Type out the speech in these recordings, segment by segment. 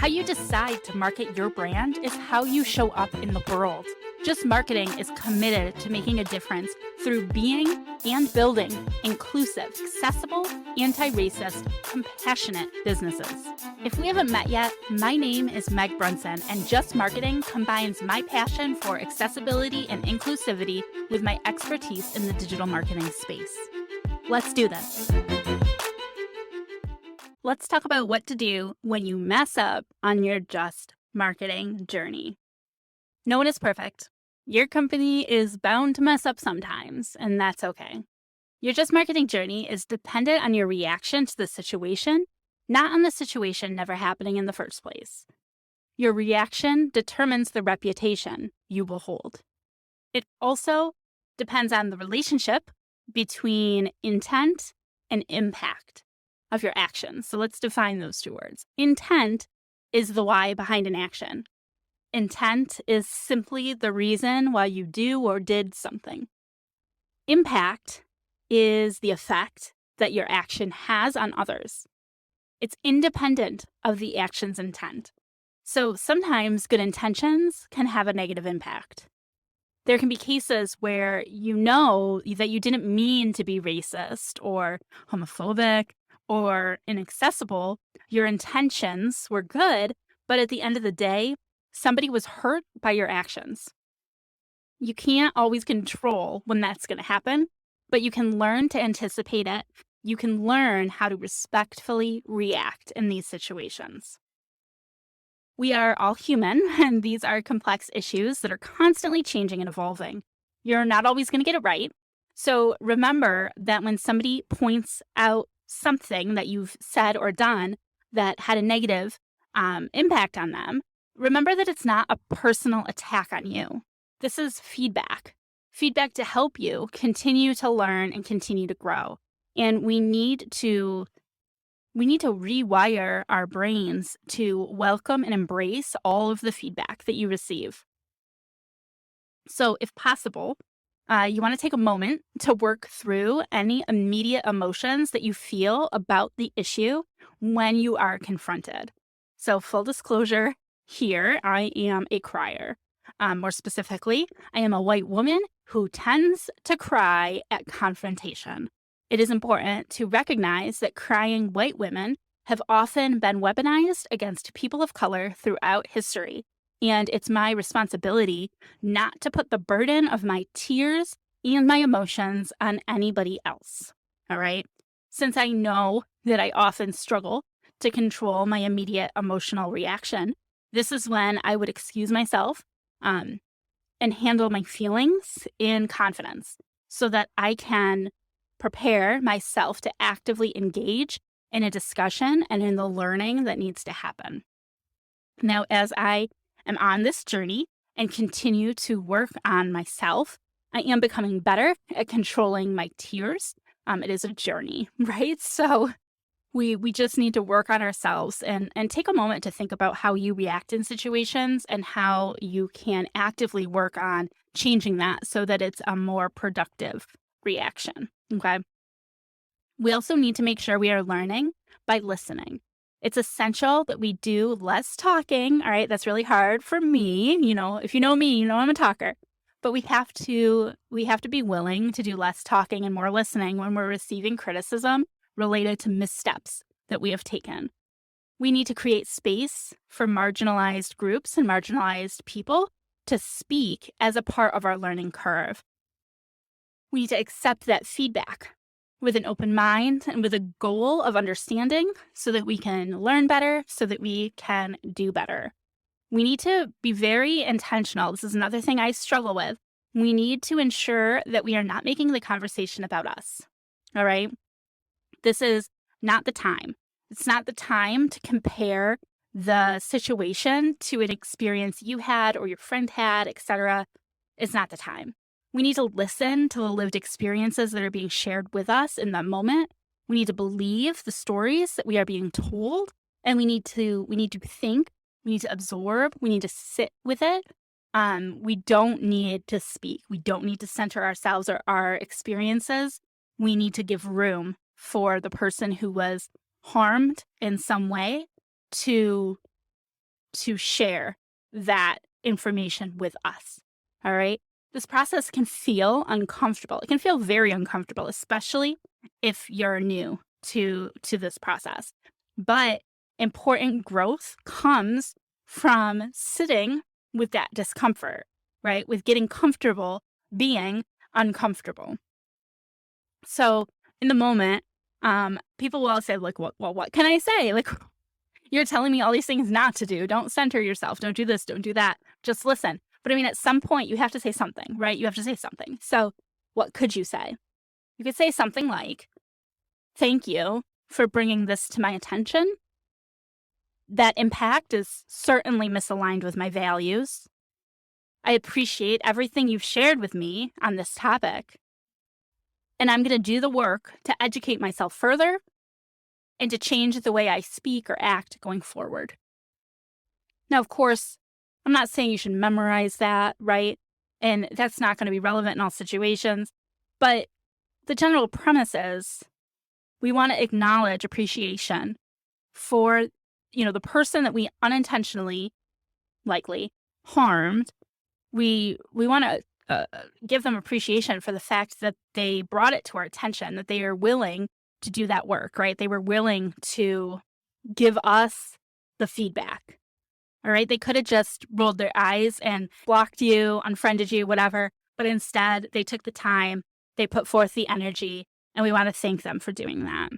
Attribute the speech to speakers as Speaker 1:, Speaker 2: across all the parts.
Speaker 1: How you decide to market your brand is how you show up in the world. Just Marketing is committed to making a difference through being and building inclusive, accessible, anti-racist, compassionate businesses. If we haven't met yet, my name is Meg Brunson, and Just Marketing combines my passion for accessibility and inclusivity with my expertise in the digital marketing space. Let's do this. Let's talk about what to do when you mess up on your Just Marketing journey. No one is perfect. Your company is bound to mess up sometimes, and that's okay. Your Just Marketing journey is dependent on your reaction to the situation, not on the situation never happening in the first place. Your reaction determines the reputation you will hold. It also depends on the relationship between intent and impact of your actions. So let's define those two words. Intent is the why behind an action. Intent is simply the reason why you do or did something. Impact is the effect that your action has on others. It's independent of the action's intent. So sometimes good intentions can have a negative impact. There can be cases where you know that you didn't mean to be racist or homophobic or inaccessible. Your intentions were good, but at the end of the day, somebody was hurt by your actions. You can't always control when that's going to happen, but you can learn to anticipate it. You can learn how to respectfully react in these situations. We are all human, and these are complex issues that are constantly changing and evolving. You're not always going to get it right. So remember that when somebody points out something that you've said or done that had a negative impact on them, remember that it's not a personal attack on you. This is feedback to help you continue to learn and continue to grow. And we need to rewire our brains to welcome and embrace all of the feedback that you receive. So if possible, you want to take a moment to work through any immediate emotions that you feel about the issue when you are confronted. So full disclosure here, I am a crier. More specifically, I am a white woman who tends to cry at confrontation. It is important to recognize that crying white women have often been weaponized against people of color throughout history. And it's my responsibility not to put the burden of my tears and my emotions on anybody else. All right? Since I know that I often struggle to control my immediate emotional reaction, this is when I would excuse myself and handle my feelings in confidence so that I can prepare myself to actively engage in a discussion and in the learning that needs to happen. Now, as I am on this journey and continue to work on myself, I am becoming better at controlling my tears. It is a journey, right? So we just need to work on ourselves and take a moment to think about how you react in situations and how you can actively work on changing that so that it's a more productive reaction, okay? We also need to make sure we are learning by listening. It's essential that we do less talking, all right? That's really hard for me. If you know me, you know I'm a talker. But we have to be willing to do less talking and more listening when we're receiving criticism related to missteps that we have taken. We need to create space for marginalized groups and marginalized people to speak as a part of our learning curve. We need to accept that feedback with an open mind and with a goal of understanding so that we can learn better, so that we can do better. We need to be very intentional. This is another thing I struggle with. We need to ensure that we are not making the conversation about us. All right? This is not the time. It's not the time to compare the situation to an experience you had or your friend had, etc. It's not the time. We need to listen to the lived experiences that are being shared with us in that moment. We need to believe the stories that we are being told, and we need to think, we need to absorb, we need to sit with it. We don't need to speak. We don't need to center ourselves or our experiences. We need to give room for the person who was harmed in some way to to share that information with us. All right. This process can feel uncomfortable. It can feel very uncomfortable, especially if you're new to this process. But important growth comes from sitting with that discomfort, right? With getting comfortable being uncomfortable. So in the moment, people will say, like, what can I say? Like, you're telling me all these things not to do. Don't center yourself. Don't do this. Don't do that. Just listen. But I mean, at some point, you have to say something, right? You have to say something. So what could you say? You could say something like, thank you for bringing this to my attention. That impact is certainly misaligned with my values. I appreciate everything you've shared with me on this topic. And I'm going to do the work to educate myself further and to change the way I speak or act going forward. Now, of course, I'm not saying you should memorize that, right? And that's not going to be relevant in all situations. But the general premise is we want to acknowledge appreciation for, the person that we unintentionally, likely, harmed. We want to give them appreciation for the fact that they brought it to our attention, that they are willing to do that work, right? They were willing to give us the feedback. All right. They could have just rolled their eyes and blocked you, unfriended you, whatever. But instead, they took the time, they put forth the energy, and we want to thank them for doing that.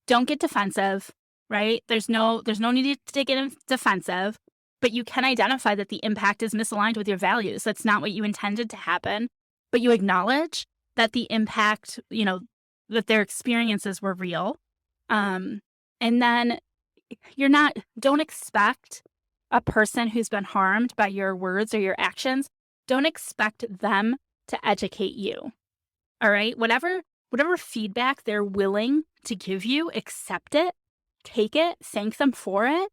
Speaker 1: Don't get defensive, right? There's no need to get defensive, but you can identify that the impact is misaligned with your values. That's not what you intended to happen, but you acknowledge that the impact, that their experiences were real. And then don't expect a person who's been harmed by your words or your actions, don't expect them to educate you. All right? Whatever feedback they're willing to give you, accept it, take it, thank them for it,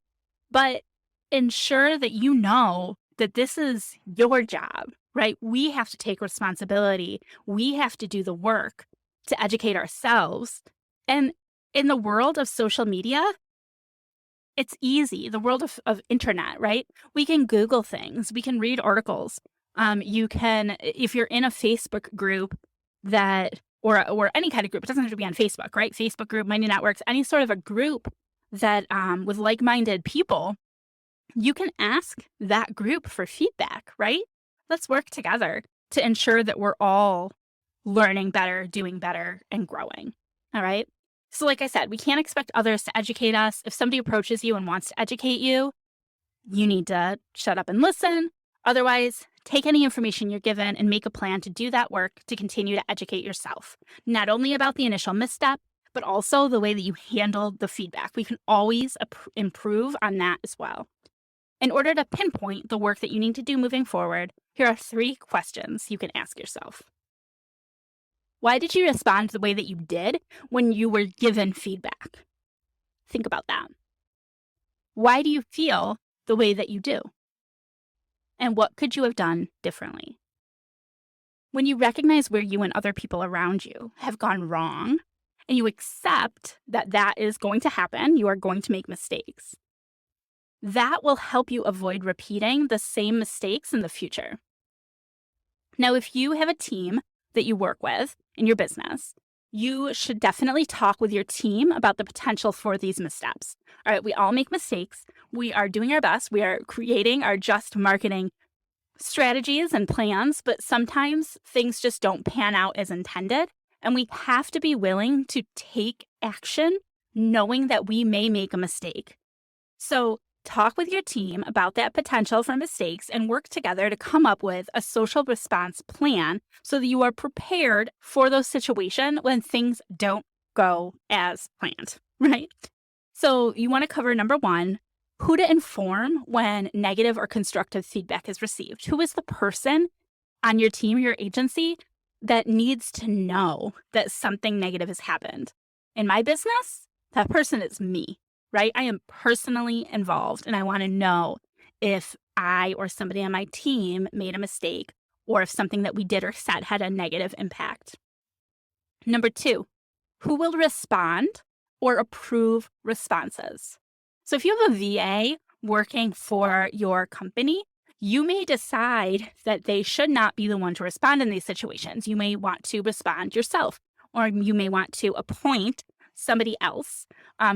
Speaker 1: but ensure that you know that this is your job, right? We have to take responsibility. We have to do the work to educate ourselves. And in the world of social media, it's easy. The world of internet, right? We can Google things. We can read articles. You can, if you're in a Facebook group or any kind of group, it doesn't have to be on Facebook, right? Facebook group, Mighty Networks, any sort of a group that with like-minded people, you can ask that group for feedback, right? Let's work together to ensure that we're all learning better, doing better, and growing. All right. So like I said, we can't expect others to educate us. If somebody approaches you and wants to educate you, you need to shut up and listen. Otherwise, take any information you're given and make a plan to do that work to continue to educate yourself, not only about the initial misstep, but also the way that you handle the feedback. We can always improve on that as well. In order to pinpoint the work that you need to do moving forward, here are 3 questions you can ask yourself. Why did you respond the way that you did when you were given feedback? Think about that. Why do you feel the way that you do? And what could you have done differently? When you recognize where you and other people around you have gone wrong, and you accept that that is going to happen, you are going to make mistakes, that will help you avoid repeating the same mistakes in the future. Now, if you have a team that you work with in your business, you should definitely talk with your team about the potential for these missteps. All right, we all make mistakes. We are doing our best. We are creating our just marketing strategies and plans, but sometimes things just don't pan out as intended. And we have to be willing to take action knowing that we may make a mistake. So talk with your team about that potential for mistakes and work together to come up with a social response plan so that you are prepared for those situations when things don't go as planned, right? So you want to cover number 1, who to inform when negative or constructive feedback is received. Who is the person on your team, your agency, that needs to know that something negative has happened? In my business, that person is me. Right? I am personally involved and I want to know if I or somebody on my team made a mistake or if something that we did or said had a negative impact. Number 2, who will respond or approve responses? So if you have a VA working for your company, you may decide that they should not be the one to respond in these situations. You may want to respond yourself, or you may want to appoint somebody else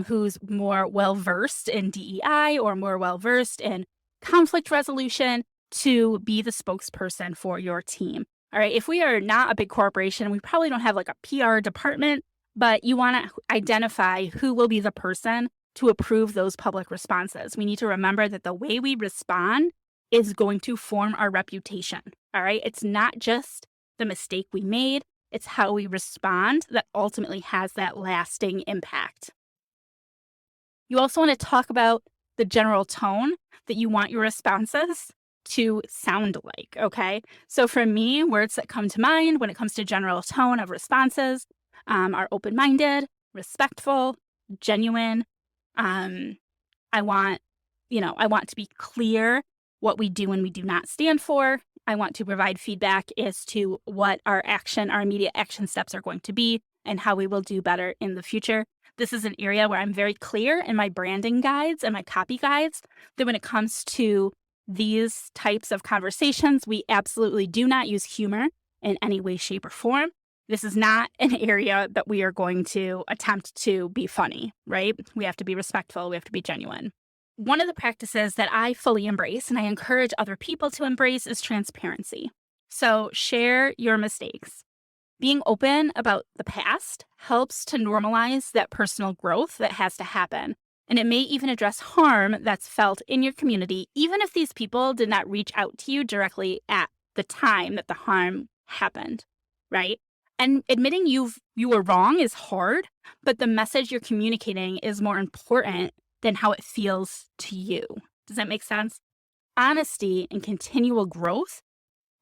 Speaker 1: who's more well-versed in DEI or more well-versed in conflict resolution to be the spokesperson for your team. All right. If we are not a big corporation, we probably don't have like a PR department, but you want to identify who will be the person to approve those public responses. We need to remember that the way we respond is going to form our reputation. All right. It's not just the mistake we made, it's how we respond that ultimately has that lasting impact. You also want to talk about the general tone that you want your responses to sound like, okay? So for me, words that come to mind when it comes to general tone of responses are open-minded, respectful, genuine. I want to be clear what we do and we do not stand for. I want to provide feedback as to what our immediate action steps are going to be and how we will do better in the future. This is an area where I'm very clear in my branding guides and my copy guides that when it comes to these types of conversations, we absolutely do not use humor in any way, shape, or form. This is not an area that we are going to attempt to be funny, right? We have to be respectful. We have to be genuine. One of the practices that I fully embrace and I encourage other people to embrace is transparency. So share your mistakes. Being open about the past helps to normalize that personal growth that has to happen. And it may even address harm that's felt in your community, even if these people did not reach out to you directly at the time that the harm happened, right? And admitting you were wrong is hard, but the message you're communicating is more important than how it feels to you. Does that make sense? Honesty and continual growth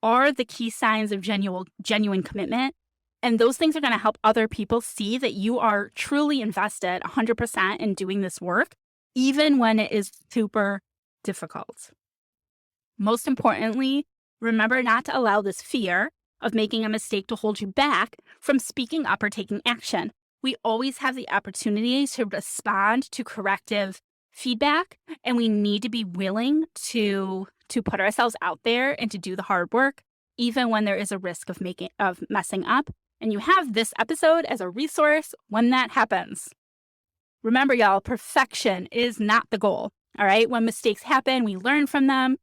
Speaker 1: are the key signs of genuine commitment. And those things are going to help other people see that you are truly invested 100% in doing this work, even when it is super difficult. Most importantly, remember not to allow this fear of making a mistake to hold you back from speaking up or taking action. We always have the opportunity to respond to corrective feedback, and we need to be willing to put ourselves out there and to do the hard work, even when there is a risk of messing up. And you have this episode as a resource when that happens. Remember, y'all, perfection is not the goal. All right. When mistakes happen, we learn from them.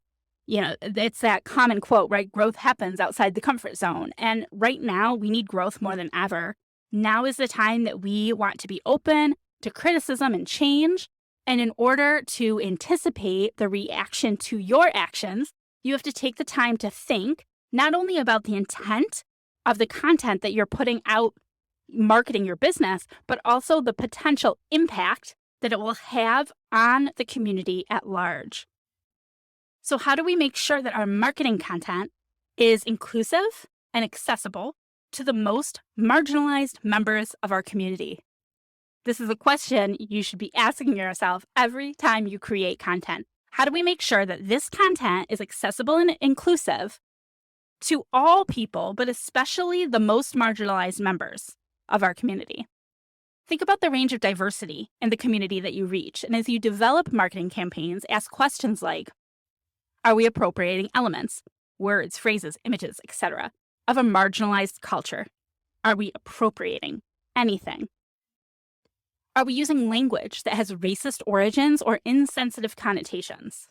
Speaker 1: You know, it's that common quote, right? Growth happens outside the comfort zone. And right now, we need growth more than ever. Now is the time that we want to be open to criticism and change. And in order to anticipate the reaction to your actions, you have to take the time to think not only about the intent of the content that you're putting out marketing your business, but also the potential impact that it will have on the community at large. So how do we make sure that our marketing content is inclusive and accessible to the most marginalized members of our community? This is a question you should be asking yourself every time you create content. How do we make sure that this content is accessible and inclusive to all people, but especially the most marginalized members of our community? Think about the range of diversity in the community that you reach. And as you develop marketing campaigns, ask questions like, are we appropriating elements, words, phrases, images, etc., of a marginalized culture? Are we appropriating anything? Are we using language that has racist origins or insensitive connotations?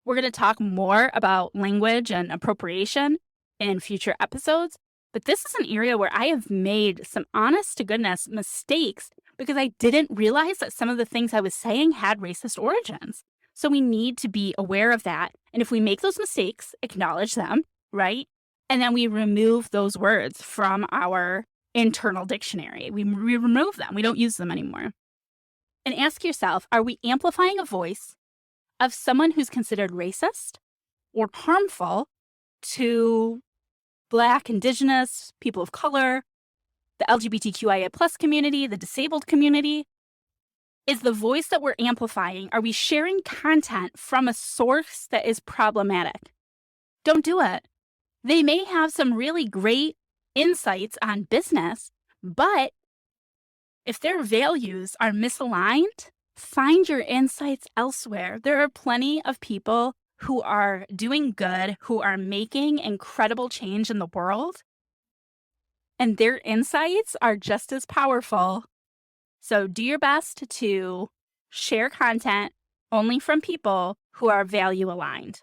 Speaker 1: We're going to talk more about language and appropriation in future episodes, but this is an area where I have made some honest-to-goodness mistakes because I didn't realize that some of the things I was saying had racist origins. So we need to be aware of that. And if we make those mistakes, acknowledge them, right? And then we remove those words from our internal dictionary. We remove them. We don't use them anymore. And ask yourself, are we amplifying a voice of someone who's considered racist or harmful to Black, Indigenous, people of color, the LGBTQIA plus community, the disabled community? Is the voice that we're amplifying, are we sharing content from a source that is problematic? Don't do it. They may have some really great insights on business, but if their values are misaligned Find your insights elsewhere. There are plenty of people who are doing good, who are making incredible change in the world, and their insights are just as powerful. So do your best to share content only from people who are value aligned.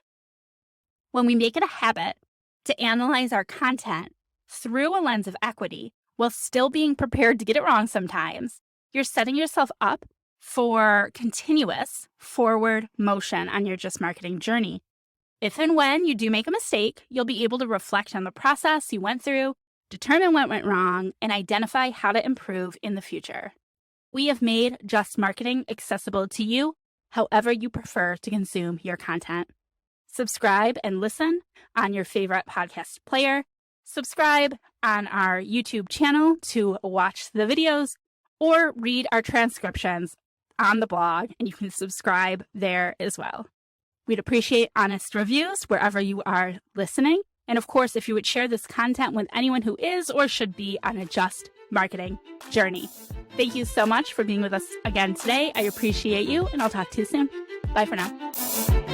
Speaker 1: When we make it a habit to analyze our content through a lens of equity while still being prepared to get it wrong sometimes, you're setting yourself up for continuous forward motion on your Just Marketing journey. If and when you do make a mistake, you'll be able to reflect on the process you went through, determine what went wrong, and identify how to improve in the future. We have made Just Marketing accessible to you however you prefer to consume your content. Subscribe and listen on your favorite podcast player. Subscribe on our YouTube channel to watch the videos or read our transcriptions on the blog, and you can subscribe there as well. We'd appreciate honest reviews wherever you are listening. And of course, if you would share this content with anyone who is or should be on a Just Marketing journey. Thank you so much for being with us again today. I appreciate you, and I'll talk to you soon. Bye for now.